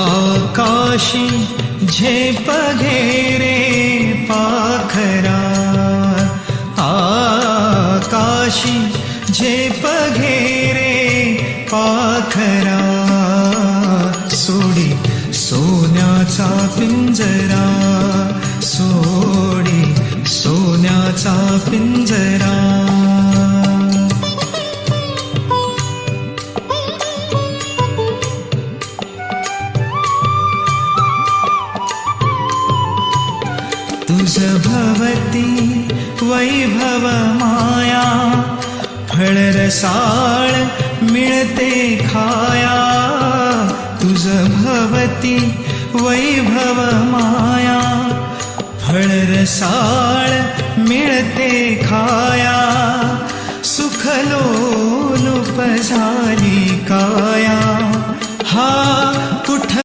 आकाशी झेप घेरे पाखरा, आकाशी झेप घेरे पाखरा, सोडी सोन्याचा पिंजरा, सोडी सोन्याचा पिंजरा. तुझ भवती वैभव माया, फळ रसाळ मिळते खाया. तुझ भवती वैभव माया, फळ रसाळ मिळते खाया. सुखलोलुप झाली काया, हा